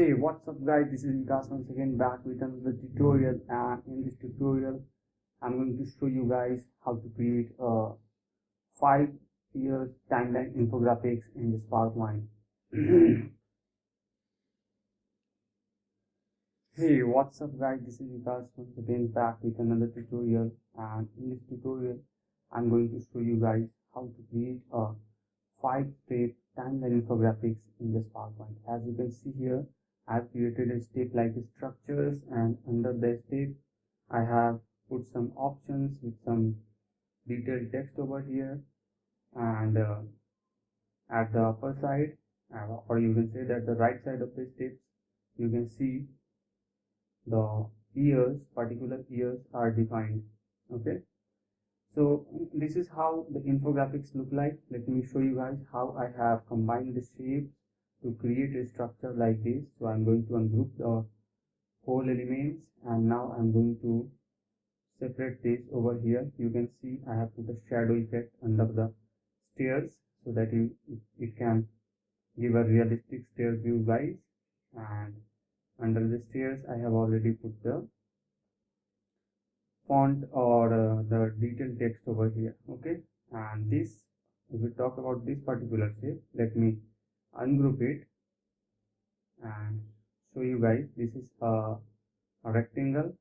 Hey, what's up guys, this is Vikas once again back with another tutorial, and in this tutorial I'm going to show you guys how to create a 5-year timeline infographics in the SparkMind. Hey, what's up guys, this is Vikas once again back with another tutorial, and in this tutorial I'm going to show you guys how to create a 5-step timeline infographics in the SparkMind. As you can see here, I've created a step like structures, and under the step I have put some options with some detailed text over here, and at the upper side, or you can say that the right side of the steps, you can see the years, particular years are defined. Okay, so this is how the infographics look like. Let me show you guys how I have combined the shapes to create a structure like this. So I'm going to ungroup the whole elements, and now I'm going to separate this over here. You can see I have put a shadow effect under the stairs so that it can give a realistic stair view guys, and under the stairs I have already put the font or the detailed text over here. Okay, and this, if we talk about this particular shape, let me ungroup it and show you guys. This is a rectangle,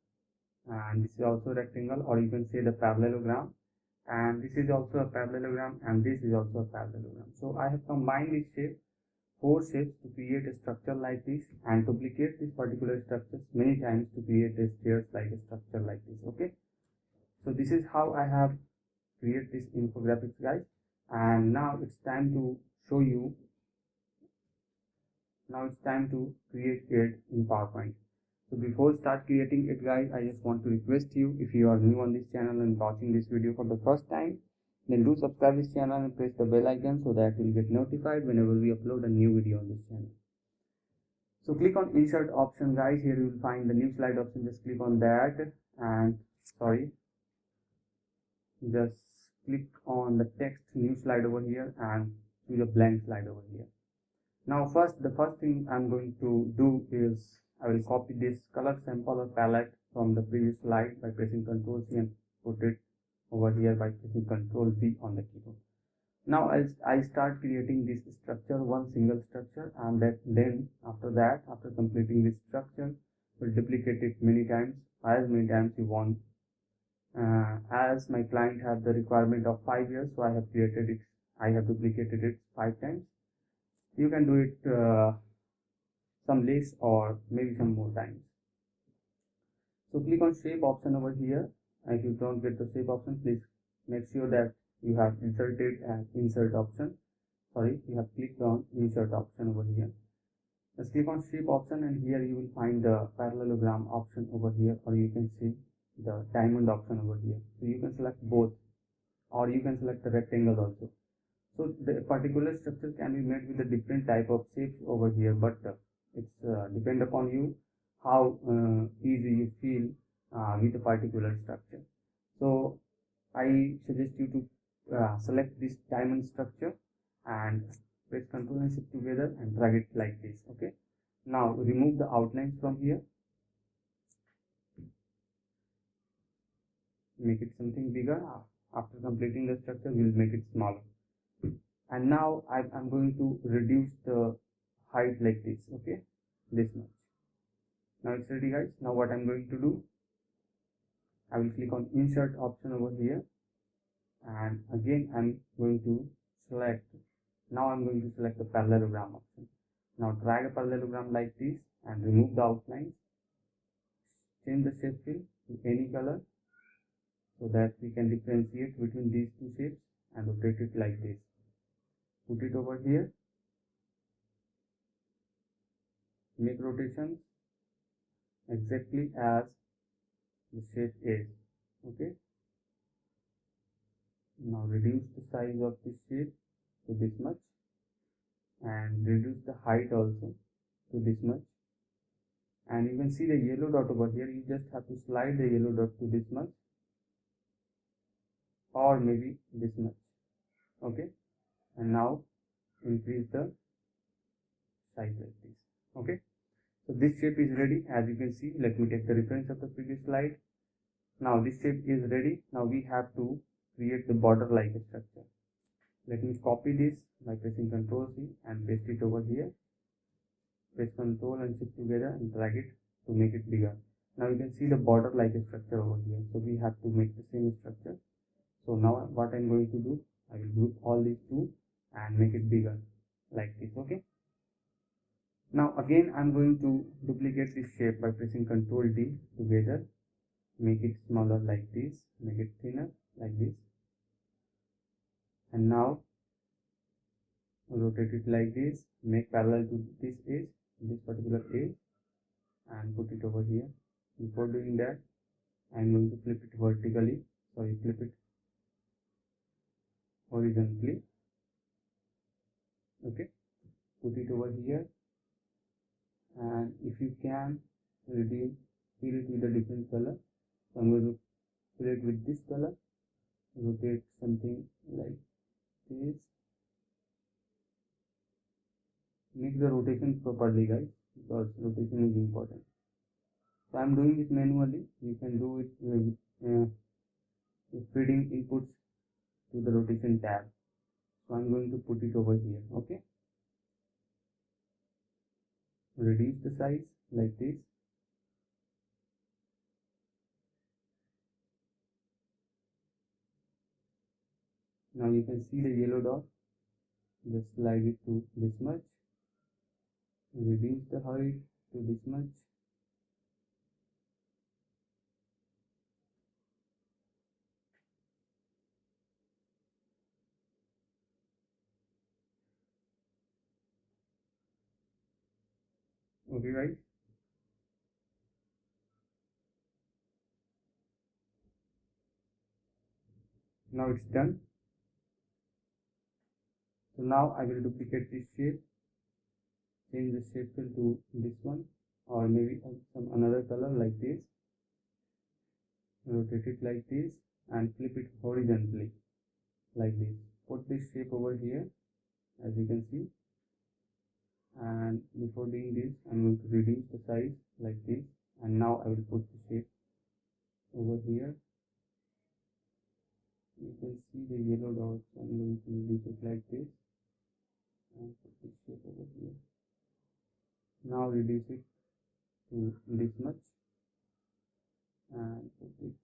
and this is also a rectangle, or you can say the parallelogram, and this is also a parallelogram, and this is also a parallelogram. So I have combined this shape, 4 shapes, to create a structure like this, and duplicate this particular structure many times to create a stairs like a structure like this. Okay, so this is how I have create this infographics guys, and now it's time to show you. Now it's time to create it in PowerPoint. So before start creating it guys, I just want to request you, if you are new on this channel and watching this video for the first time, then do subscribe this channel and press the bell icon so that you'll get notified whenever we upload a new video on this channel. So click on insert option guys. Here you will find the new slide option. Just click on that, and just click on the text new slide over here and choose a blank slide over here. Now the first thing I'm going to do is I will copy this color sample or palette from the previous slide by pressing Ctrl C and put it over here by pressing Ctrl V on the keyboard. Now I start creating this structure, one single structure, and then after completing this structure, we'll duplicate it many times you want. As my client had the requirement of 5 years, so I have duplicated it 5 times. You can do it some less or maybe some more times. So click on shape option over here. If you don't get the shape option, please make sure that you have inserted an insert option. You have clicked on insert option over here. Just click on shape option, and here you will find the parallelogram option over here, or you can see the diamond option over here. So you can select both, or you can select the rectangle also. So the particular structure can be made with a different type of shapes over here, but it's depend upon you how easy you feel with a particular structure. So I suggest you to select this diamond structure and press Ctrl and Shift together and drag it like this. Okay, now remove the outlines from here, make it something bigger. After completing the structure, we'll make it smaller. And now I'm going to reduce the height like this. Okay, this much. Now it's ready guys. Now what I'm going to do, I will click on insert option over here, and again I'm going to select the parallelogram option. Now drag a parallelogram like this and remove the outlines. Change the shape fill to any color so that we can differentiate between these two shapes, and rotate it like this. Put it over here, make rotations exactly as the shape is. Okay, now reduce the size of this shape to this much, and reduce the height also to this much. And you can see the yellow dot over here. You just have to slide the yellow dot to this much, or maybe this much. Okay, and now increase the size like this. Okay, So this shape is ready. As you can see, let me take the reference of the previous slide. Now this shape is ready. Now we have to create the border like structure. Let me copy this by pressing Ctrl C and paste it over here. Press Ctrl and Shift together and drag it to make it bigger. Now you can see the border like structure over here. So we have to make the same structure. So now what I'm going to do, I will group all these two and make it bigger like this. Okay. Now again I'm going to duplicate this shape by pressing Ctrl D together. Make it smaller like this. Make it thinner like this. And now rotate it like this. Make parallel to this edge, this particular edge, and put it over here. Before doing that, I'm going to flip it vertically. Sorry, flip it horizontally. Okay, put it over here, and if you can reduce, fill it with a different color. So I'm going to fill it with this color. Rotate something like this. Make the rotation properly, guys, because rotation is important. So I'm doing it manually. You can do it with feeding inputs to the rotation tab. So I'm going to put it over here. Okay, reduce the size like this. Now you can see the yellow dot. Just slide it to this much. Reduce the height to this much. Okay, right. Now it's done. So now I will duplicate this shape. Change the shape fill to this one, or maybe some another color like this. Rotate it like this and flip it horizontally like this. Put this shape over here, as you can see. And before doing this, I'm going to reduce the size like this. And now I will put the shape over here. You can see the yellow dots. I'm going to reduce it like this and put this shape over here. Now reduce it to this much and put it.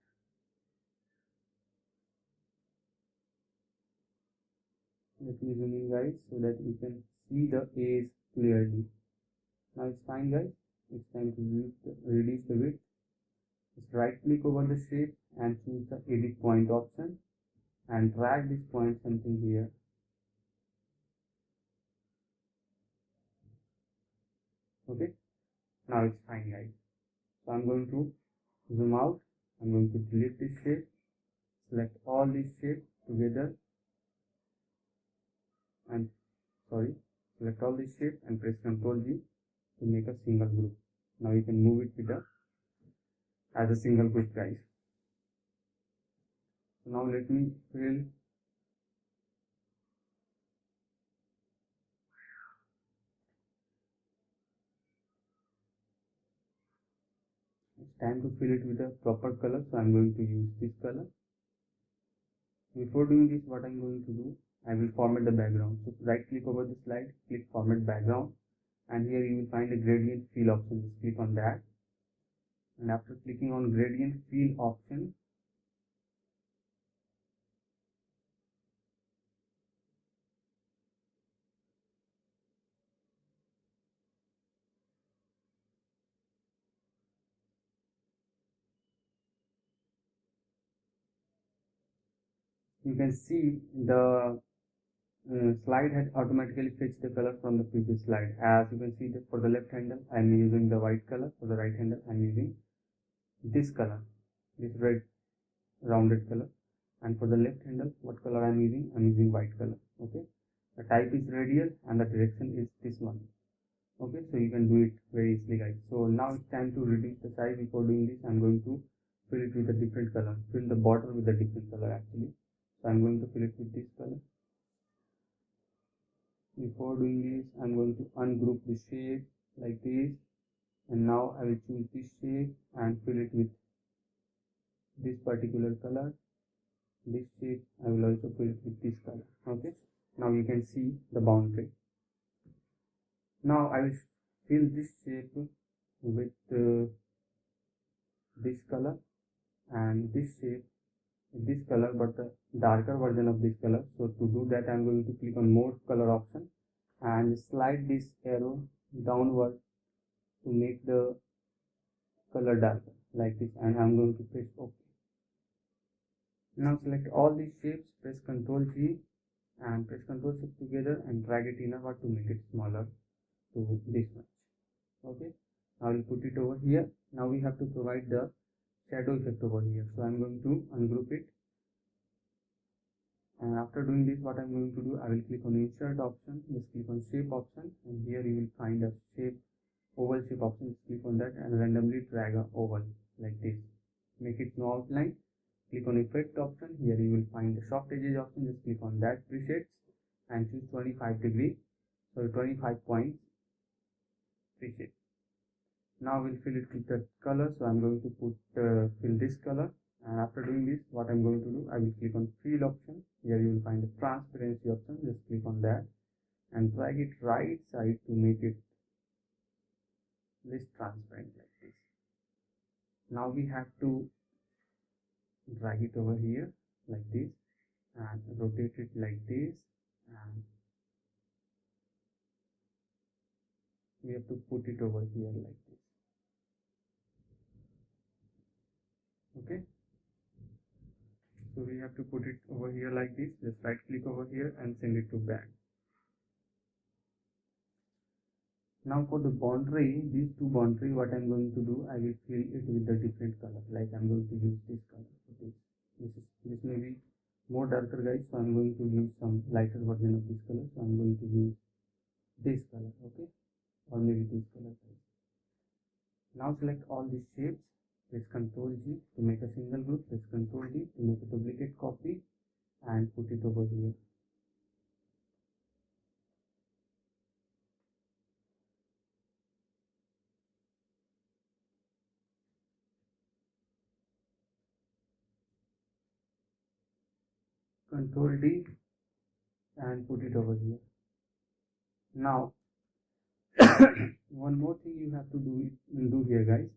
Let me zoom in, guys, so that you can see the edge clearly. Now it's fine, guys. It's time to reduce the width. Just right click over the shape and choose the edit point option and drag this point something here. Okay, now it's fine, guys. So I'm going to zoom out. I'm going to delete this shape, select all these shapes together, and select all these shapes and press Ctrl G to make a single group. Now you can move it with as a single group, guys. So now let me fill. It's time to fill it with a proper color, so I'm going to use this color. Before doing this, what I'm going to do, I will format the background. So right click over the slide, click format background, and here you will find the gradient fill option. Just click on that, and after clicking on gradient fill option, you can see the slide had automatically fetched the color from the previous slide. As you can see that for the left handle I am using the white color, for the right handle I am using this color, this red rounded color, and for the left handle what color I am using? I am using white color. Okay, the type is radial and the direction is this one. Okay, so you can do it very easily, guys. So now it's time to reduce the size. Before doing this, I'm going to fill it with a different color, fill the border with a different color actually. So I'm going to fill it with this color. Before doing this, I'm going to ungroup the shape like this and now I will choose this shape and fill it with this particular color. This shape I will also fill it with this color. Okay, now you can see the boundary. Now I will fill this shape with this color and this shape with this color, but the darker version of this color. So to do that, I'm going to click on more color option and slide this arrow downward to make the color darker like this, and I'm going to press OK. Now select all these shapes, press Ctrl G and press Ctrl Shift together and drag it inward to make it smaller to this much. Okay, I will put it over here. Now we have to provide the shadow effect over here, so I'm going to ungroup it, and after doing this, what I'm going to do, I will click on insert option, just click on shape option, and here you will find a shape, oval shape option. Just click on that and randomly drag a oval like this, make it no outline. Click on effect option, here you will find the soft edges option. Just click on that presets and choose 25 degree, so 25 points preset. Now we'll fill it with the color, so I'm going to fill this color, and after doing this, what I'm going to do, I will click on fill option. Here you will find the transparency option. Just click on that and drag it right side to make it less transparent like this. Now we have to drag it over here like this and rotate it like this, and we have to put it over here like this. Okay, so we have to put it over here like this. Just right click over here and send it to back. Now for the boundary, these two boundary, what I'm going to do, I will fill it with the different color. Like I'm going to use this color. So this may be more darker, guys, so I'm going to use some lighter version of this color. So I'm going to use this color, okay, or maybe this color. Now select all these shapes, press Ctrl G to make a single group, press Ctrl D to make a duplicate copy and put it over here. Ctrl D and put it over here. Now one more thing you have to do here, guys.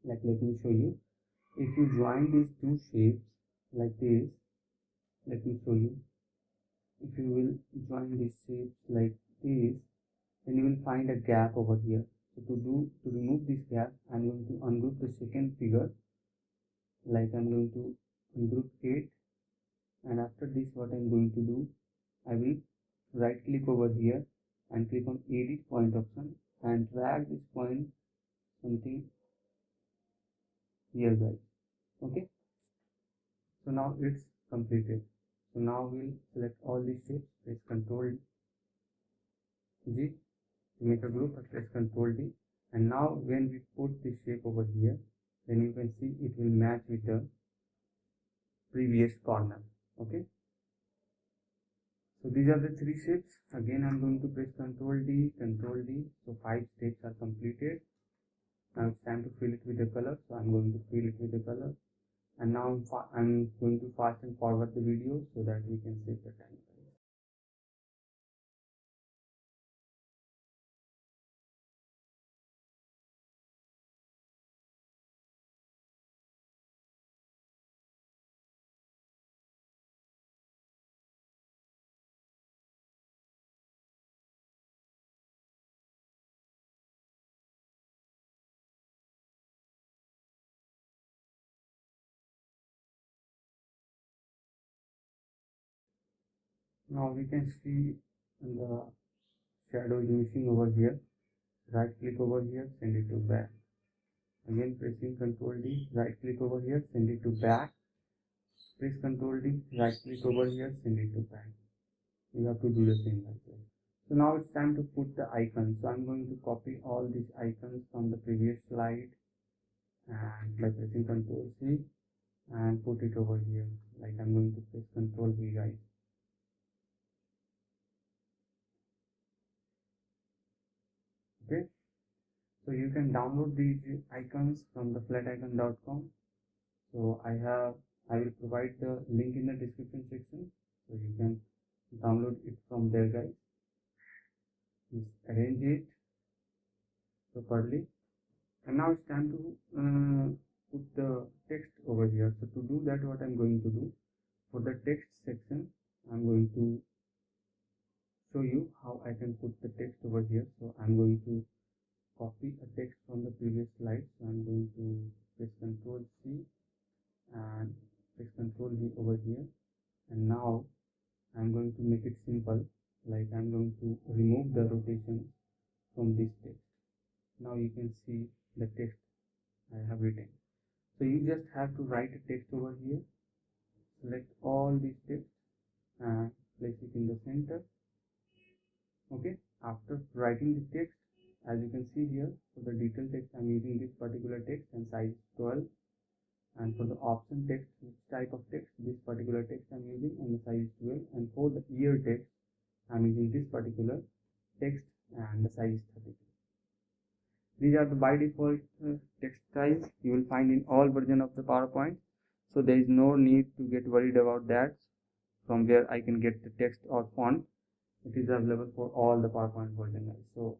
Like, let me show you. If you join these two shapes like this, let me show you. If you will join these shapes like this, then you will find a gap over here. So to remove this gap, I'm going to ungroup the second figure. Like I'm going to ungroup 8, and after this, what I'm going to do, I will right click over here and click on edit point option and drag this point something here, guys. Okay, so now it's completed. So now we'll select all these shapes, press Ctrl G to make a group, press Ctrl D, and now when we put this shape over here, then you can see it will match with the previous corner. Okay, so these are the three shapes. Again, I'm going to press Ctrl D, Ctrl D. So 5 steps are completed. Now it's time to fill it with the color. So I'm going to fill it with the color. And now I'm going to fast and forward the video so that we can save the time. Now we can see the shadow is missing over here. Right click over here, send it to back. Again pressing Ctrl D, right click over here, send it to back. Press Ctrl D, right click over here, send it to back. You have to do the same as well. So now it's time to put the icons. So I'm going to copy all these icons from the previous slide and by pressing Ctrl C and put it over here. Like I'm going to press Ctrl V, guys. Okay. So you can download these icons from the flaticon.com. So I will provide the link in the description section, so you can download it from there, guys. Just arrange it properly, and now it's time to put the text over here. So to do that, what I'm going to do, for the text section, I'm going to show you how I can put the text over here. So I'm going to copy a text from the previous slide. So I'm going to press Ctrl C and press Ctrl V over here, and now I'm going to make it simple, like I'm going to remove the rotation from this text. Now you can see the text I have written. So you just have to write a text over here, select all this text and place it in the center. Okay, after writing the text, as you can see here, for the detail text I'm using this particular text and size 12, and for the option text, which type of text, this particular text I'm using and the size 12, and for the year text I'm using this particular text and the size 32. These are the by default text styles you will find in all version of the PowerPoint, so there is no need to get worried about that, from where I can get the text or font. It is available for all the PowerPoint version, guys, so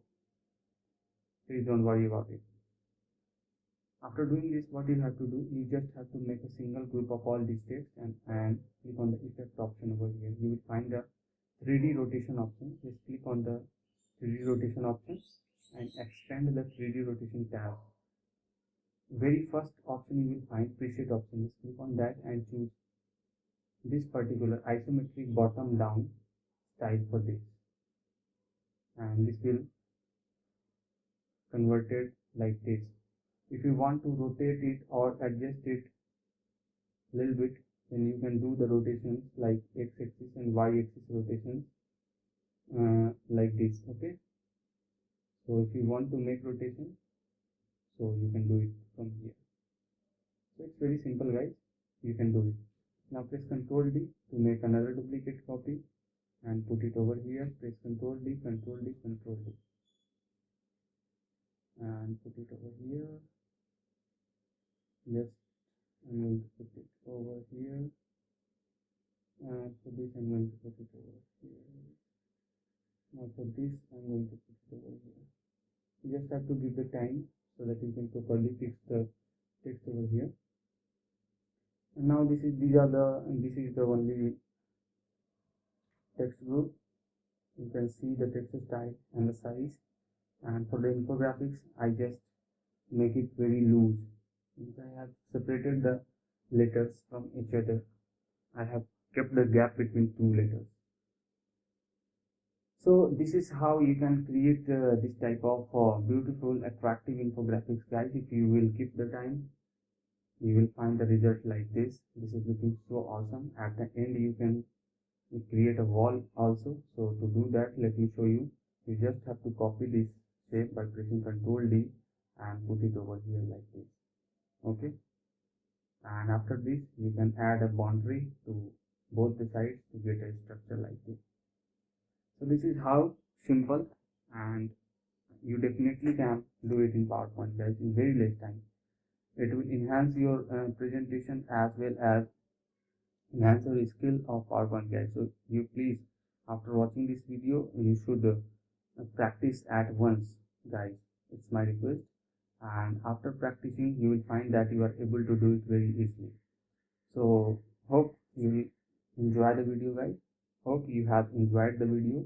please don't worry about it. After doing this, what you have to do, you just have to make a single group of all these text and click on the effect option over here. You will find the 3D rotation option. Just click on the 3D rotation option and expand the 3D rotation tab. Very first option you will find preset option. Just click on that and choose this particular isometric bottom down style for this, and this will convert it like this. If you want to rotate it or adjust it a little bit, then you can do the rotations like x-axis and y-axis rotations like this. Okay, so if you want to make rotation, so you can do it from here. So it's very simple, guys, you can do it. Now press Ctrl D to make another duplicate copy and put it over here. Press Ctrl D, Ctrl D, Ctrl D and put it over here. Yes, I'm going to put it over here, and for this I'm going to put it over here. Now for this I'm going to put it over here. You just have to give the time so that you can properly fix the text over here. And now this is the only text group. You can see the text style and the size, and for the infographics I just make it very loose. I have separated the letters from each other. I have kept the gap between two letters. So this is how you can create this type of beautiful, attractive infographics, guys. If you will keep the time, you will find the result like this. This is looking so awesome. At the end, you can create a wall also. So to do that, let me show you. You just have to copy this shape by pressing Ctrl D and put it over here like this. Okay, and after this you can add a boundary to both the sides to get a structure like this. So this is how simple, and you definitely can do it in PowerPoint, guys, in very less time. It will enhance your presentation as well as enhance your skill of PowerPoint, guys. So you please, after watching this video, you should practice at once, guys. It's my request. And after practicing, you will find that you are able to do it very easily. So hope you will enjoy the video, guys. Hope you have enjoyed the video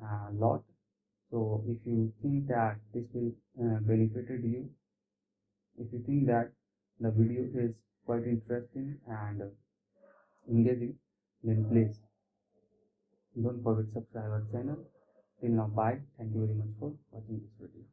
a lot. So if you think that this will benefited you, if you think that the video is quite interesting and engaging, then please don't forget to subscribe our channel. Till now, bye. Thank you very much for watching this video.